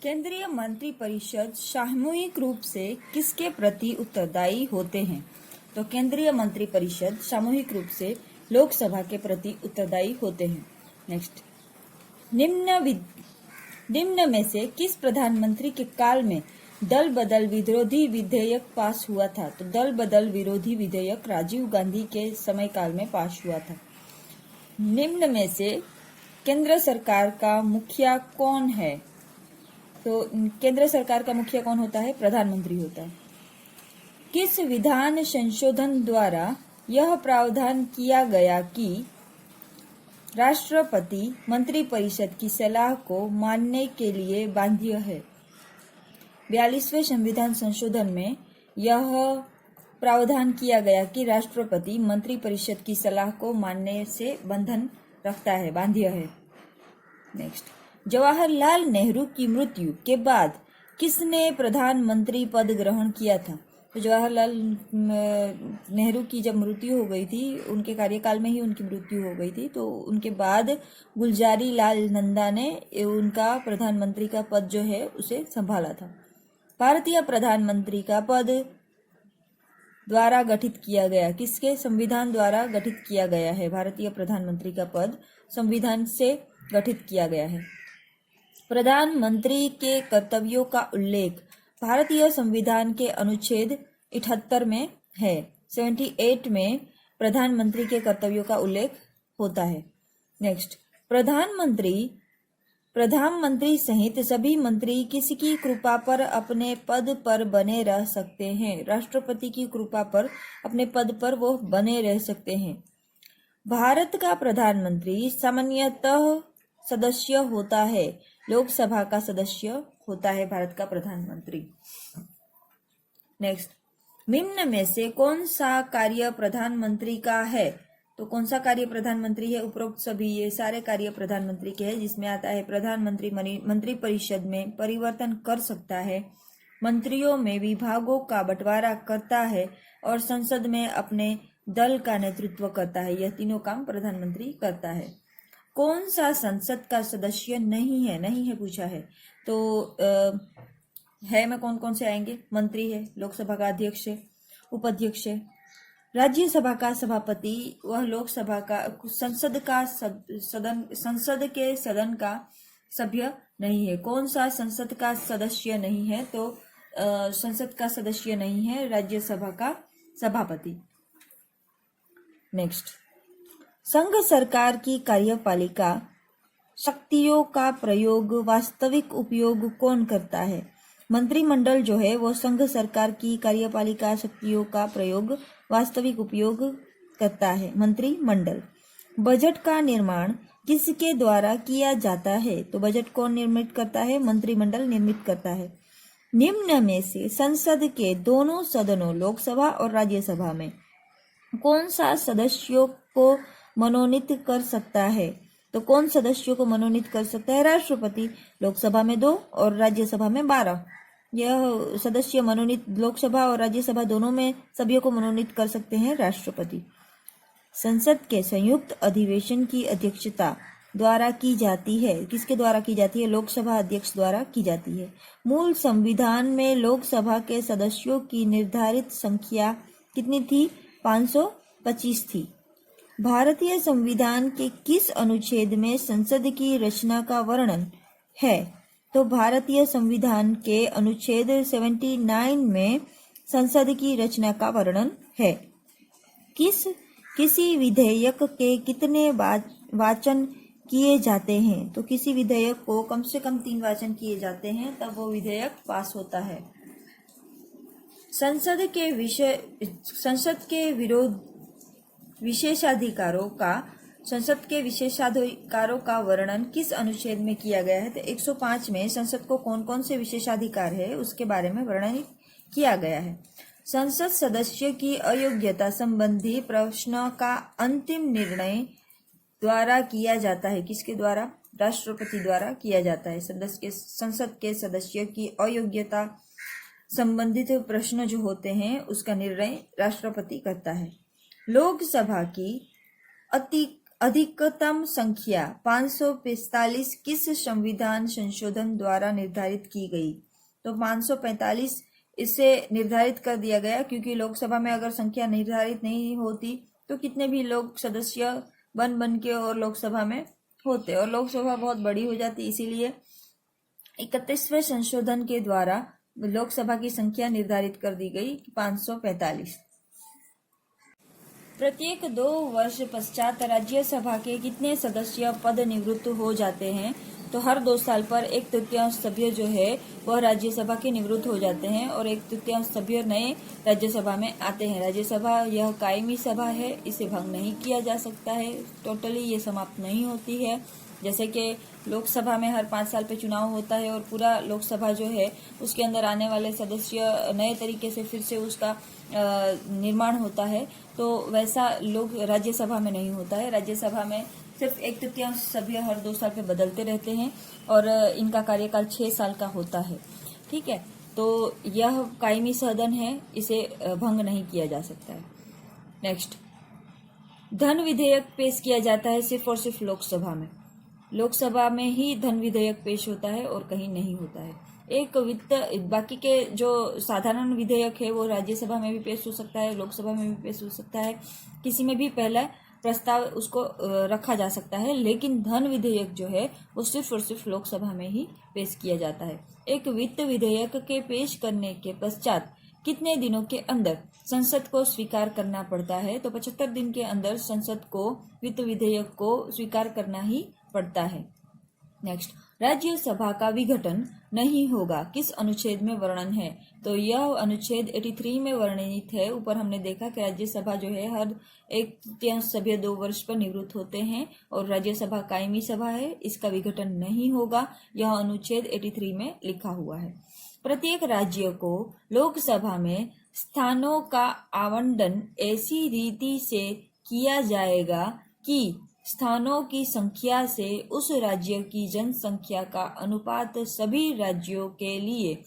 केंद्रीय मंत्रिपरिषद सामूहिक रूप से किसके प्रति उत्तरदायी होते हैं? तो केंद्रीय मंत्रिपरिषद सामूहिक रूप से लोकसभा के प्रति उत्तरदायी होते हैं। नेक्स्ट, निम्न में से किस प्रधानमंत्री के काल में दल बदल विरोधी विधेयक पास हुआ था? तो दल बदल विरोधी विधेयक राजीव गांधी के समय काल में पास हुआ था। निम्न में से केंद्र सरकार का मुखिया कौन है? तो केंद्र सरकार का मुखिया कौन होता है? प्रधानमंत्री होता है। किस विधान संशोधन द्वारा यह प्रावधान किया गया कि राष्ट्रपति मंत्रिपरिषद की सलाह को मानने के लिए बाध्य है? 42वें संविधान संशोधन में यह प्रावधान किया गया कि राष्ट्रपति मंत्रिपरिषद की सलाह को मानने से बंधन रखता है, बाध्य है। नेक्स्ट, जवाहरलाल नेहरू की मृत्यु के बाद किसने प्रधानमंत्री पद ग्रहण किया था? तो जवाहरलाल नेहरू की जब मृत्यु हो गई थी, उनके कार्यकाल में ही उनकी मृत्यु हो गई थी, तो उनके बाद गुलजारी लाल नंदा ने उनका प्रधानमंत्री का पद जो है उसे संभाला था। भारतीय प्रधानमंत्री का पद द्वारा गठित किया गया, किसके संविधान द्वारा गठित किया गया है? भारतीय प्रधानमंत्री का पद संविधान से गठित किया गया है। प्रधानमंत्री के कर्तव्यों का उल्लेख भारतीय संविधान के अनुच्छेद 78 में है। 78 में प्रधानमंत्री के कर्तव्यों का उल्लेख होता है। नेक्स्ट, प्रधानमंत्री सहित सभी मंत्री किसकी कृपा पर अपने पद पर बने रह सकते हैं? राष्ट्रपति की कृपा पर अपने पद पर वो बने रह सकते हैं। भारत का प्रधानमंत्री सामान्यतः सदस्य होता है, लोकसभा का सदस्य होता है भारत का प्रधानमंत्री। नेक्स्ट, निम्न में से कौन सा कार्य प्रधानमंत्री का है? तो कौन सा कार्य प्रधानमंत्री है? उपरोक्त सभी ये सारे कार्य प्रधानमंत्री के हैं, जिसमें आता है प्रधानमंत्री मंत्रिपरिषद में परिवर्तन कर सकता है, मंत्रियों में विभागों का बंटवारा करता है और संसद में अपने दल का नेतृत्व करता है। यह तीनों काम प्रधानमंत्री करता है। कौन सा संसद का सदस्य नहीं है पूछा है, तो है में कौन कौन से आएंगे? मंत्री है, लोकसभा का अध्यक्ष है, उपाध्यक्ष है, राज्यसभा का सभापति, वह लोकसभा का संसद के सदन का सभ्य नहीं है। कौन सा संसद का सदस्य नहीं है? तो संसद का सदस्य नहीं है राज्यसभा का सभापति। नेक्स्ट, संघ सरकार की कार्यपालिका शक्तियों का प्रयोग वास्तविक उपयोग कौन करता है? मंत्रिमंडल जो है वो संघ सरकार की कार्यपालिका शक्तियों का प्रयोग वास्तविक उपयोग करता है, मंत्रिमंडल। बजट का निर्माण किसके द्वारा किया जाता है? तो बजट कौन निर्मित करता है? मंत्रिमंडल निर्मित करता है। निम्न में से संसद के दोनों सदनों लोकसभा और राज्यसभा में कौन सा सदस्यों को मनोनीत कर सकता है? तो कौन सदस्यों को मनोनीत कर सकता है? राष्ट्रपति। लोकसभा में 2 और राज्यसभा में 12। यह सदस्य मनोनीत लोकसभा और राज्यसभा दोनों में सभ्यों को मनोनीत कर सकते हैं राष्ट्रपति। संसद के संयुक्त अधिवेशन की अध्यक्षता द्वारा की जाती है, किसके द्वारा की जाती है? लोकसभा अध्यक्ष द्वारा की जाती है। मूल संविधान में लोकसभा के सदस्यों की निर्धारित संख्या कितनी थी? 525 थी। भारतीय संविधान के किस अनुच्छेद में संसद की रचना का वर्णन है? तो भारतीय संविधान के अनुच्छेद 79 में संसद की रचना का वर्णन है। किसी विधेयक के कितने वाचन किए जाते हैं? तो किसी विधेयक को कम से कम 3 वाचन किए जाते हैं, तब वो विधेयक पास होता है। संसद के विशेषाधिकारों का वर्णन किस अनुच्छेद में किया गया है? तो 105 में संसद को कौन कौन से विशेषाधिकार है उसके बारे में वर्णन किया गया है। संसद सदस्य की अयोग्यता संबंधी प्रश्न का अंतिम निर्णय द्वारा किया जाता है। किसके द्वारा? राष्ट्रपति द्वारा किया जाता है। संसद के सदस्य की अयोग्यता संबंधित प्रश्न जो होते हैं उसका निर्णय राष्ट्रपति करता है। लोकसभा की अधिकतम संख्या 545 किस संविधान संशोधन द्वारा निर्धारित की गई? तो 545 इसे निर्धारित कर दिया गया, क्योंकि लोकसभा में अगर संख्या निर्धारित नहीं होती तो कितने भी लोग सदस्य बन के और लोकसभा में होते और लोकसभा बहुत बड़ी हो जाती, इसीलिए 31वें संशोधन के द्वारा लोकसभा की संख्या निर्धारित कर दी गई 545। प्रत्येक 2 वर्ष पश्चात राज्यसभा के कितने सदस्य पद निवृत्त हो जाते हैं? तो हर 2 साल पर 1/3 सभ्य जो है वह राज्यसभा के निवृत्त हो जाते हैं और 1/3 सभ्य नए राज्यसभा में आते हैं। राज्यसभा यह कायमी सभा है, इसे भंग नहीं किया जा सकता है, टोटली ये समाप्त नहीं होती है। जैसे कि लोकसभा में हर 5 साल पे चुनाव होता है और पूरा लोकसभा जो है उसके अंदर आने वाले सदस्य नए तरीके से फिर से उसका निर्माण होता है, तो वैसा लोग राज्यसभा में नहीं होता है। राज्यसभा में सिर्फ 1/3 सभ्य हर 2 साल पे बदलते रहते हैं और इनका कार्यकाल 6 साल का होता है। ठीक है, तो यह कायमी सदन है, इसे भंग नहीं किया जा सकता है। नेक्स्ट, धन विधेयक पेश किया जाता है सिर्फ और सिर्फ लोकसभा में। लोकसभा में ही धन विधेयक पेश होता है और कहीं नहीं होता है। एक बाकी के जो साधारण विधेयक है वो राज्यसभा में भी पेश हो सकता है, लोकसभा में भी पेश हो सकता है, किसी में भी पहला प्रस्ताव उसको रखा जा सकता है, लेकिन धन विधेयक जो है वो सिर्फ और सिर्फ लोकसभा में ही पेश किया जाता है। एक वित्त विधेयक के पेश करने के पश्चात कितने दिनों के अंदर संसद को स्वीकार करना पड़ता है? तो 75 दिन के अंदर संसद को वित्त विधेयक को स्वीकार करना ही पड़ता है। नेक्स्ट, राज्यसभा का विघटन नहीं होगा किस अनुच्छेद में वर्णन है? तो यह अनुच्छेद 83 में वर्णित है। ऊपर हमने देखा कि राज्यसभा जो है हर 1/3 सभ्य 2 वर्ष पर निवृत्त होते हैं और राज्यसभा कायमी सभा है, इसका विघटन नहीं होगा, यह अनुच्छेद 83 में लिखा हुआ है। प्रत्येक राज्य को लोकसभा में स्थानों का आवंटन ऐसी रीति से किया जाएगा कि स्थानों की संख्या से उस राज्य की जनसंख्या का अनुपात सभी राज्यों के लिए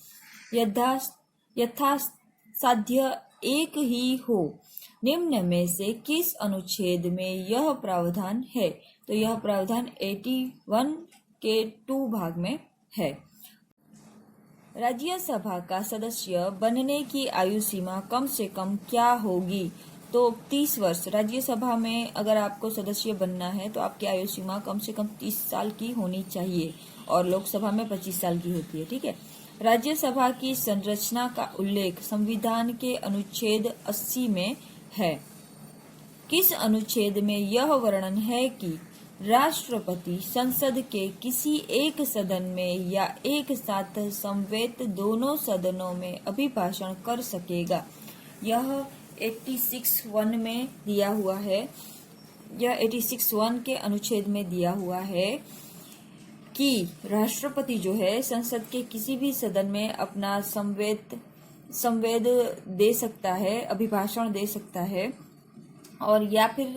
यथासाध्य एक ही हो। निम्न में से किस अनुच्छेद में यह प्रावधान है? तो यह प्रावधान 81 के 2 भाग में है। राज्यसभा का सदस्य बनने की आयु सीमा कम से कम क्या होगी? तो 30 वर्ष। राज्यसभा में अगर आपको सदस्य बनना है तो आपकी आयु सीमा कम से कम 30 साल की होनी चाहिए और लोकसभा में 25 साल की होती है। ठीक है, राज्यसभा की संरचना का उल्लेख संविधान के अनुच्छेद 80 में है। किस अनुच्छेद में यह वर्णन है कि राष्ट्रपति संसद के किसी एक सदन में या एक साथ समवेत दोनों सदनों में अभिभाषण कर सकेगा? यह 86(1) में दिया हुआ है। यह 86(1) के अनुच्छेद में दिया हुआ है कि राष्ट्रपति जो है संसद के किसी भी सदन में अपना संवेद दे सकता है, अभिभाषण दे सकता है, और या फिर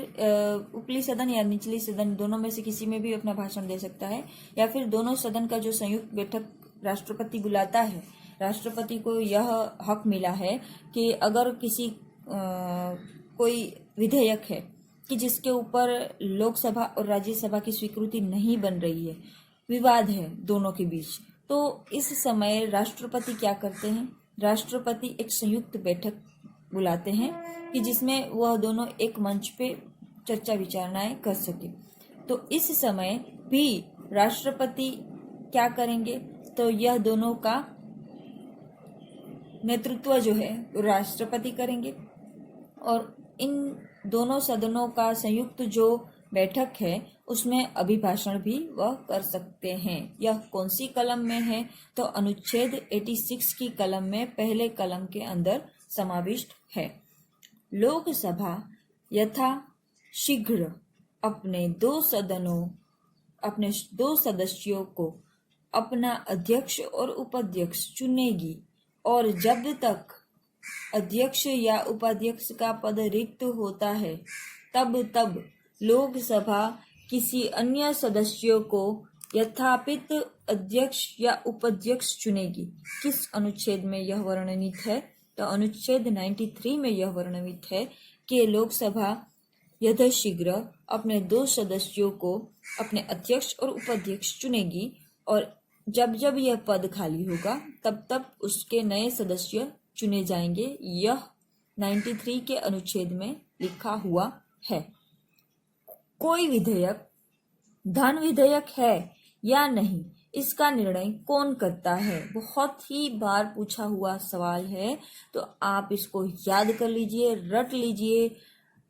ऊपरी सदन या निचली सदन दोनों में से किसी में भी अपना भाषण दे सकता है, या फिर दोनों सदन का जो संयुक्त बैठक राष्ट्रपति बुलाता है, राष्ट्रपति को यह हक मिला है कि अगर किसी कोई विधेयक है कि जिसके ऊपर लोकसभा और राज्यसभा की स्वीकृति नहीं बन रही है, विवाद है दोनों के बीच, तो इस समय राष्ट्रपति क्या करते हैं? राष्ट्रपति एक संयुक्त बैठक बुलाते हैं कि जिसमें वह दोनों एक मंच पे चर्चा विचारणाएं कर सके। तो इस समय भी राष्ट्रपति क्या करेंगे? तो यह दोनों का नेतृत्व जो है राष्ट्रपति करेंगे और इन दोनों सदनों का संयुक्त जो बैठक है उसमें अभिभाषण भी वह कर सकते हैं। यह कौन सी कलम में है? तो अनुच्छेद 86 की कलम में पहले कलम के अंदर समाविष्ट है। लोकसभा यथा शीघ्र अपने दो सदस्यों को अपना अध्यक्ष और उपाध्यक्ष चुनेगी और जब तक अध्यक्ष या उपाध्यक्ष का पद रिक्त होता है तब लोकसभा किसी अन्य सदस्य को यथापित अध्यक्ष या उपाध्यक्ष चुनेगी। किस अनुच्छेद में यह वर्णित है? तो अनुच्छेद 93 में यह वर्णित है कि लोकसभा यथाशीघ्र अपने 2 सदस्यों को अपने अध्यक्ष और उपाध्यक्ष चुनेगी और जब जब यह पद खाली होगा तब तब उसके नए सदस्य चुने जाएंगे। यह 93 के अनुच्छेद में लिखा हुआ है। कोई विधेयक धन विधेयक है या नहीं, इसका निर्णय कौन करता है? बहुत ही बार पूछा हुआ सवाल है, तो आप इसको याद कर लीजिए, रट लीजिए।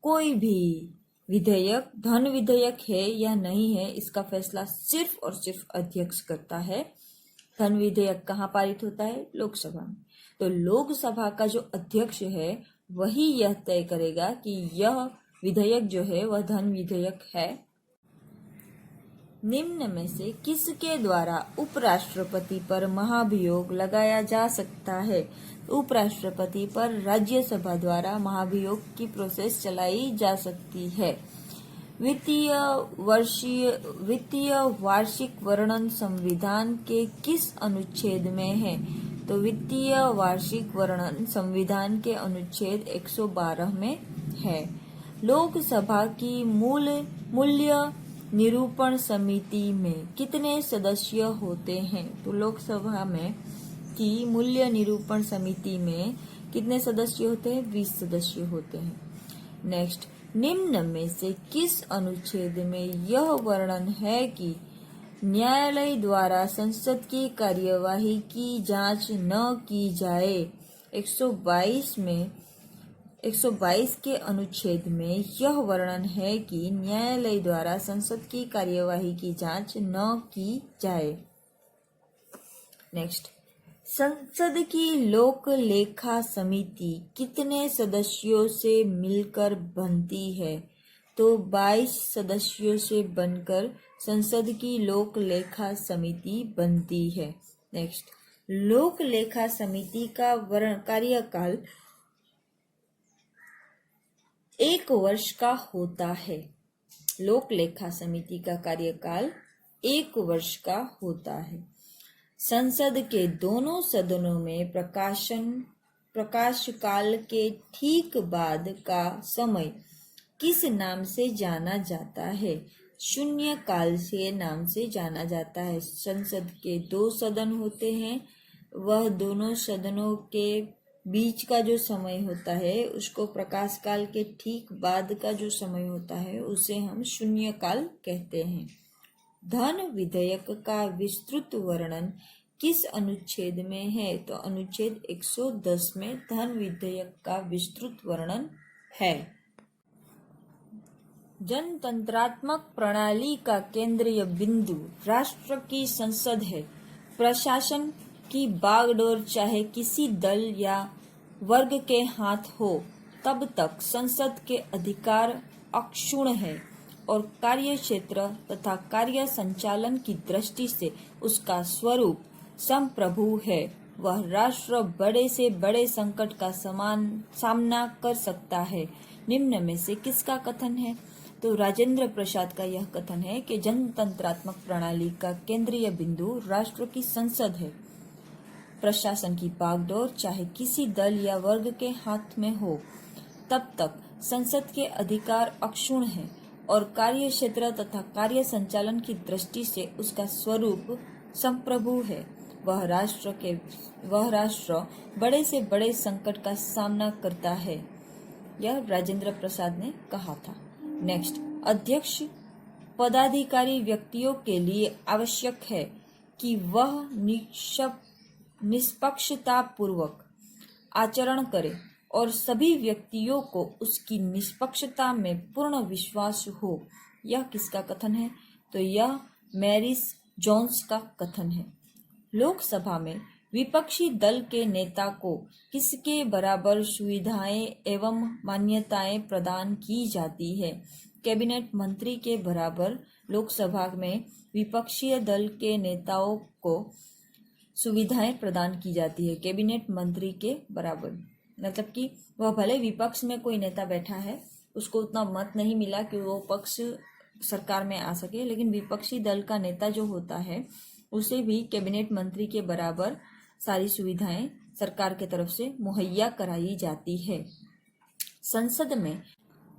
कोई भी विधेयक धन विधेयक है या नहीं है, इसका फैसला सिर्फ और सिर्फ अध्यक्ष करता है। धन विधेयक कहाँ पारित होता है? लोकसभा में। तो लोकसभा का जो अध्यक्ष है वही यह तय करेगा कि यह विधेयक जो है वह धन विधेयक है। निम्न में से किसके द्वारा उपराष्ट्रपति पर महाभियोग लगाया जा सकता है? उपराष्ट्रपति पर राज्यसभा द्वारा महाभियोग की प्रोसेस चलाई जा सकती है। वित्तीय वार्षिक वर्णन संविधान के किस अनुच्छेद में है? तो वित्तीय वार्षिक वर्णन संविधान के अनुच्छेद 112 में है। लोकसभा की मूल्य निरूपण समिति में कितने सदस्य होते हैं? तो लोकसभा में की मूल्य निरूपण समिति में कितने सदस्य होते हैं? 20 सदस्य होते हैं। नेक्स्ट, निम्न में से किस अनुच्छेद में यह वर्णन है कि न्यायालय द्वारा संसद की कार्यवाही की जांच न की जाए? 122 के अनुच्छेद में यह वर्णन है कि न्यायालय द्वारा संसद की कार्यवाही की जांच न की जाए। नेक्स्ट, संसद की लोक लेखा समिति कितने सदस्यों से मिलकर बनती है? तो 22 सदस्यों से बनकर संसद की लोक लेखा समिति बनती है। नेक्स्ट, लोक लेखा समिति का कार्यकाल 1 वर्ष का होता है। लोक लेखा समिति का कार्यकाल 1 वर्ष का होता है। संसद के दोनों सदनों में प्रकाश काल के ठीक बाद का समय किस नाम से जाना जाता है? शून्य काल से नाम से जाना जाता है। संसद के 2 सदन होते हैं, वह दोनों सदनों के बीच का जो समय होता है उसको प्रकाश काल के ठीक बाद का जो समय होता है उसे हम शून्य काल कहते हैं। धन विधेयक का विस्तृत वर्णन किस अनुच्छेद में है? तो अनुच्छेद 110 में धन विधेयक का विस्तृत वर्णन है। जनतंत्रात्मक प्रणाली का केंद्रीय बिंदु राष्ट्र की संसद है। प्रशासन की बागडोर चाहे किसी दल या वर्ग के हाथ हो, तब तक संसद के अधिकार अक्षुण्ण है और कार्य क्षेत्र तथा कार्य संचालन की दृष्टि से उसका स्वरूप संप्रभु है। वह राष्ट्र बड़े से बड़े संकट का सामना कर सकता है। निम्न में से किसका कथन है? तो राजेंद्र प्रसाद का यह कथन है कि जनतंत्रात्मक प्रणाली का केंद्रीय बिंदु राष्ट्र की संसद है। प्रशासन की बागडोर चाहे किसी दल या वर्ग के हाथ में हो, तब तक संसद के अधिकार अक्षुण्ण है और कार्य क्षेत्र तथा कार्य संचालन की दृष्टि से उसका स्वरूप संप्रभु है। वह राष्ट्र बड़े से बड़े संकट का सामना करता है। यह राजेंद्र प्रसाद ने कहा था। नेक्स्ट, अध्यक्ष पदाधिकारी व्यक्तियों के लिए आवश्यक है कि वह निष्पक्षता पूर्वक आचरण करे और सभी व्यक्तियों को उसकी निष्पक्षता में पूर्ण विश्वास हो। यह किसका कथन है? तो यह मैरिस जोन्स का कथन है। लोकसभा में विपक्षी दल के नेता को किसके बराबर सुविधाएं एवं मान्यताएं प्रदान की जाती है? कैबिनेट मंत्री के बराबर लोकसभा में विपक्षी दल के नेताओं को सुविधाएं प्रदान की जाती है। कैबिनेट मंत्री के बराबर मतलब कि वह भले विपक्ष में कोई नेता बैठा है, उसको उतना मत नहीं मिला कि वो पक्ष सरकार में आ सके, लेकिन विपक्षी दल का नेता जो होता है उसे भी कैबिनेट मंत्री के बराबर सारी सुविधाएं सरकार के तरफ से मुहैया कराई जाती है। संसद में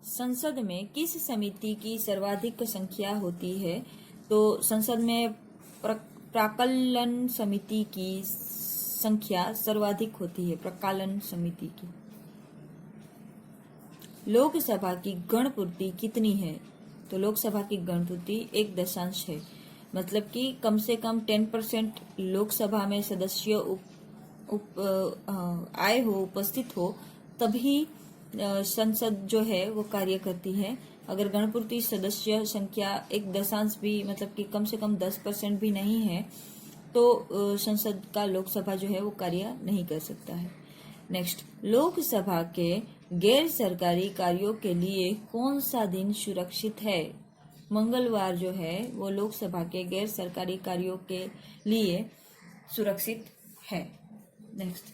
संसद में किस समिति की सर्वाधिक संख्या होती है? तो संसद में प्राक्कलन समिति की संख्या सर्वाधिक होती है, प्राक्कलन समिति की। लोकसभा की गणपूर्ति कितनी है? तो लोकसभा की गणपूर्ति 1 है, मतलब कि कम से कम 10% लोकसभा में सदस्य आए हो, उपस्थित हो, तभी संसद जो है वो कार्य करती है। अगर गणपूर्ति सदस्य संख्या 1 भी, मतलब कि कम से कम 10% भी नहीं है, तो संसद का लोकसभा जो है वो कार्य नहीं कर सकता है। नेक्स्ट, लोकसभा के गैर सरकारी कार्यों के लिए कौन सा दिन सुरक्षित है? मंगलवार जो है वो लोकसभा के गैर सरकारी कार्यों के लिए सुरक्षित है। नेक्स्ट,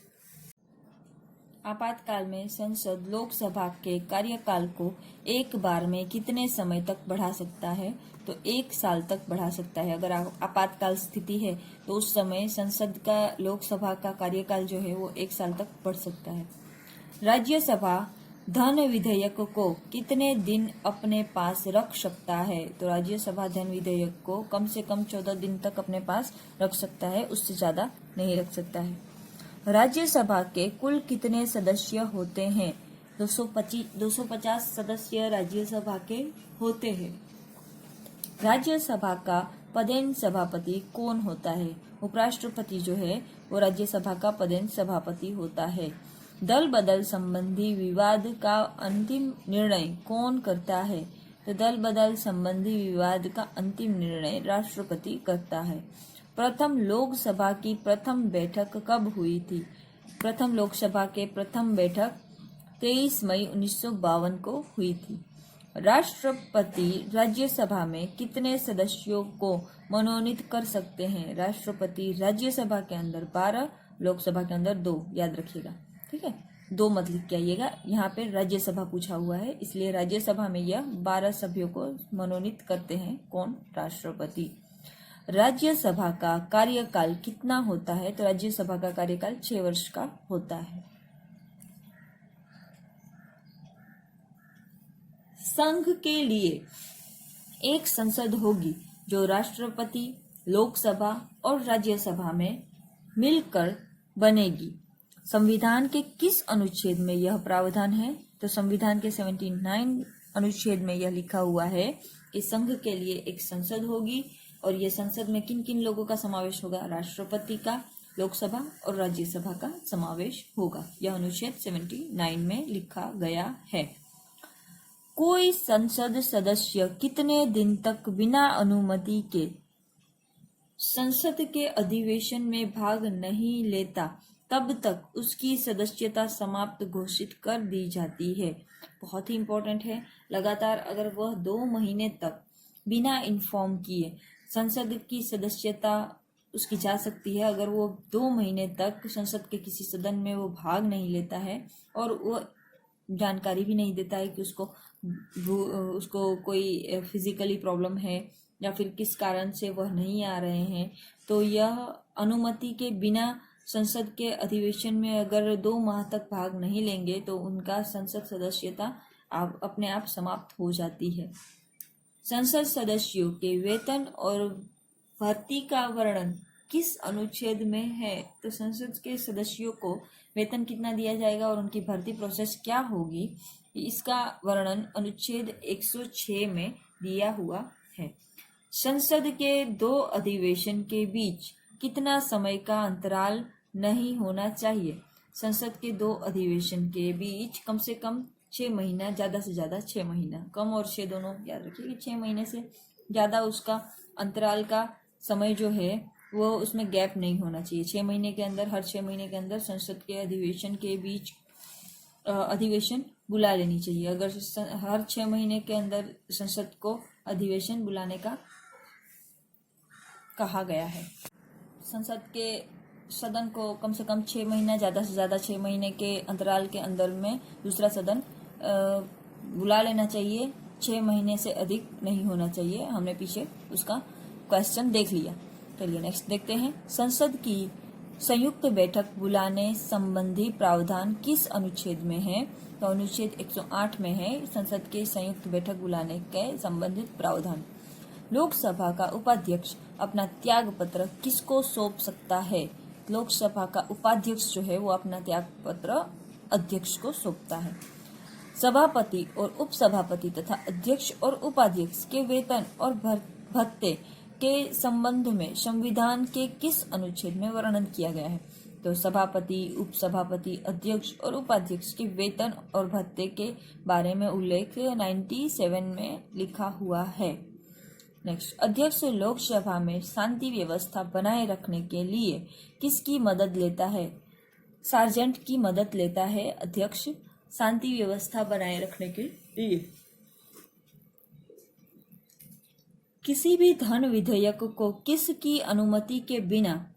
आपातकाल में संसद लोकसभा के कार्यकाल को एक बार में कितने समय तक बढ़ा सकता है? तो 1 साल तक बढ़ा सकता है। अगर आपातकाल स्थिति है तो उस समय संसद का, लोकसभा का कार्यकाल जो है वो 1 साल तक बढ़ सकता है। राज्यसभा धन विधेयक को कितने दिन अपने पास रख सकता है? तो राज्यसभा धन विधेयक को कम से कम 14 दिन तक अपने पास रख सकता है, उससे ज्यादा नहीं रख सकता है। राज्यसभा के कुल कितने सदस्य होते हैं? 250 सदस्य राज्यसभा के होते हैं। राज्यसभा का पदेन सभापति कौन होता है? उपराष्ट्रपति जो है वो राज्यसभा का पदेन सभापति होता है। दल बदल संबंधी विवाद का अंतिम निर्णय कौन करता है? तो दल बदल संबंधी विवाद का अंतिम निर्णय राष्ट्रपति करता है। प्रथम लोकसभा की प्रथम बैठक कब हुई थी? प्रथम लोकसभा के प्रथम बैठक 23 मई 1952 को हुई थी। राष्ट्रपति राज्यसभा में कितने सदस्यों को मनोनीत कर सकते हैं? राष्ट्रपति राज्यसभा के अंदर 12, लोकसभा के अंदर 2, याद रखिएगा, ठीक है। 2 मत लिख के आइएगा, यहाँ पे राज्यसभा पूछा हुआ है, इसलिए राज्यसभा में यह 12 सभ्यों को मनोनीत करते हैं। कौन? राष्ट्रपति। राज्यसभा का कार्यकाल कितना होता है? तो राज्यसभा का कार्यकाल 6 वर्ष का होता है। संघ के लिए एक संसद होगी जो राष्ट्रपति, लोकसभा और राज्यसभा में मिलकर बनेगी। संविधान के किस अनुच्छेद में यह प्रावधान है? तो संविधान के 79 अनुच्छेद में यह लिखा हुआ है कि संघ के लिए एक संसद होगी, और यह संसद में किन किन लोगों का समावेश होगा? राष्ट्रपति का, लोकसभा और राज्यसभा का समावेश होगा। यह अनुच्छेद 79 में लिखा गया है। कोई संसद सदस्य कितने दिन तक बिना अनुमति के संसद के अधिवेशन में भाग नहीं लेता, तब तक उसकी सदस्यता समाप्त घोषित कर दी जाती है। बहुत ही इंपॉर्टेंट है। लगातार अगर वह 2 महीने तक बिना इन्फॉर्म किए संसद की सदस्यता उसकी जा सकती है, अगर वो 2 महीने तक संसद के किसी सदन में वो भाग नहीं लेता है और वो जानकारी भी नहीं देता है कि उसको कोई फिजिकली प्रॉब्लम है या फिर किस कारण से वह नहीं आ रहे हैं, तो यह अनुमति के बिना संसद के अधिवेशन में अगर 2 माह तक भाग नहीं लेंगे तो उनका संसद सदस्यता अपने आप समाप्त हो जाती है। संसद सदस्यों के वेतन और भर्ती का वर्णन किस अनुच्छेद में है? तो संसद के सदस्यों को वेतन कितना दिया जाएगा और उनकी भर्ती प्रोसेस क्या होगी, इसका वर्णन अनुच्छेद 106 में दिया हुआ है। संसद के 2 अधिवेशन के बीच कितना समय का अंतराल नहीं होना चाहिए? संसद के 2 अधिवेशन के बीच कम से कम 6 महीना, ज्यादा से ज्यादा 6 महीना, कम और 6 दोनों याद रखिए कि 6 महीने से ज्यादा उसका अंतराल का समय जो है वो उसमें गैप नहीं होना चाहिए। 6 महीने के अंदर, हर 6 महीने के अंदर संसद के अधिवेशन के बीच अधिवेशन बुला लेनी चाहिए। अगर हर 6 महीने के अंदर संसद को अधिवेशन बुलाने का कहा गया है। संसद के सदन को कम से कम 6 महीना, ज्यादा से ज्यादा 6 महीने के अंतराल के अंदर में दूसरा सदन बुला लेना चाहिए। 6 महीने से अधिक नहीं होना चाहिए। हमने पीछे उसका क्वेश्चन देख लिया। चलिए नेक्स्ट देखते हैं। संसद की संयुक्त बैठक बुलाने संबंधी प्रावधान किस अनुच्छेद में है? तो अनुच्छेद 108 में है संसद के संयुक्त बैठक बुलाने के संबंधित प्रावधान। लोकसभा का उपाध्यक्ष अपना त्याग पत्र किसको सौंप सकता है? लोकसभा का उपाध्यक्ष जो है वो अपना त्याग पत्र अध्यक्ष को सौंपता है। सभापति और उपसभापति तथा अध्यक्ष और उपाध्यक्ष के वेतन और भत्ते के संबंध में संविधान के किस अनुच्छेद में वर्णन किया गया है? तो सभापति, उपसभापति, अध्यक्ष और उपाध्यक्ष के वेतन और भत्ते के बारे में उल्लेख 97 में लिखा हुआ है। नेक्स्ट, अध्यक्ष लोकसभा में शांति व्यवस्था बनाए रखने के लिए किसकी मदद लेता है? सार्जेंट की मदद लेता है अध्यक्ष शांति व्यवस्था बनाए रखने के लिए। किसी भी धन विधेयक को किसकी अनुमति के बिना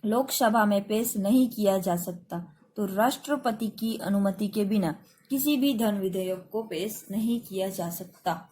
लोकसभा में पेश नहीं किया जा सकता? तो राष्ट्रपति की अनुमति के बिना किसी भी धन विधेयक को पेश नहीं किया जा सकता।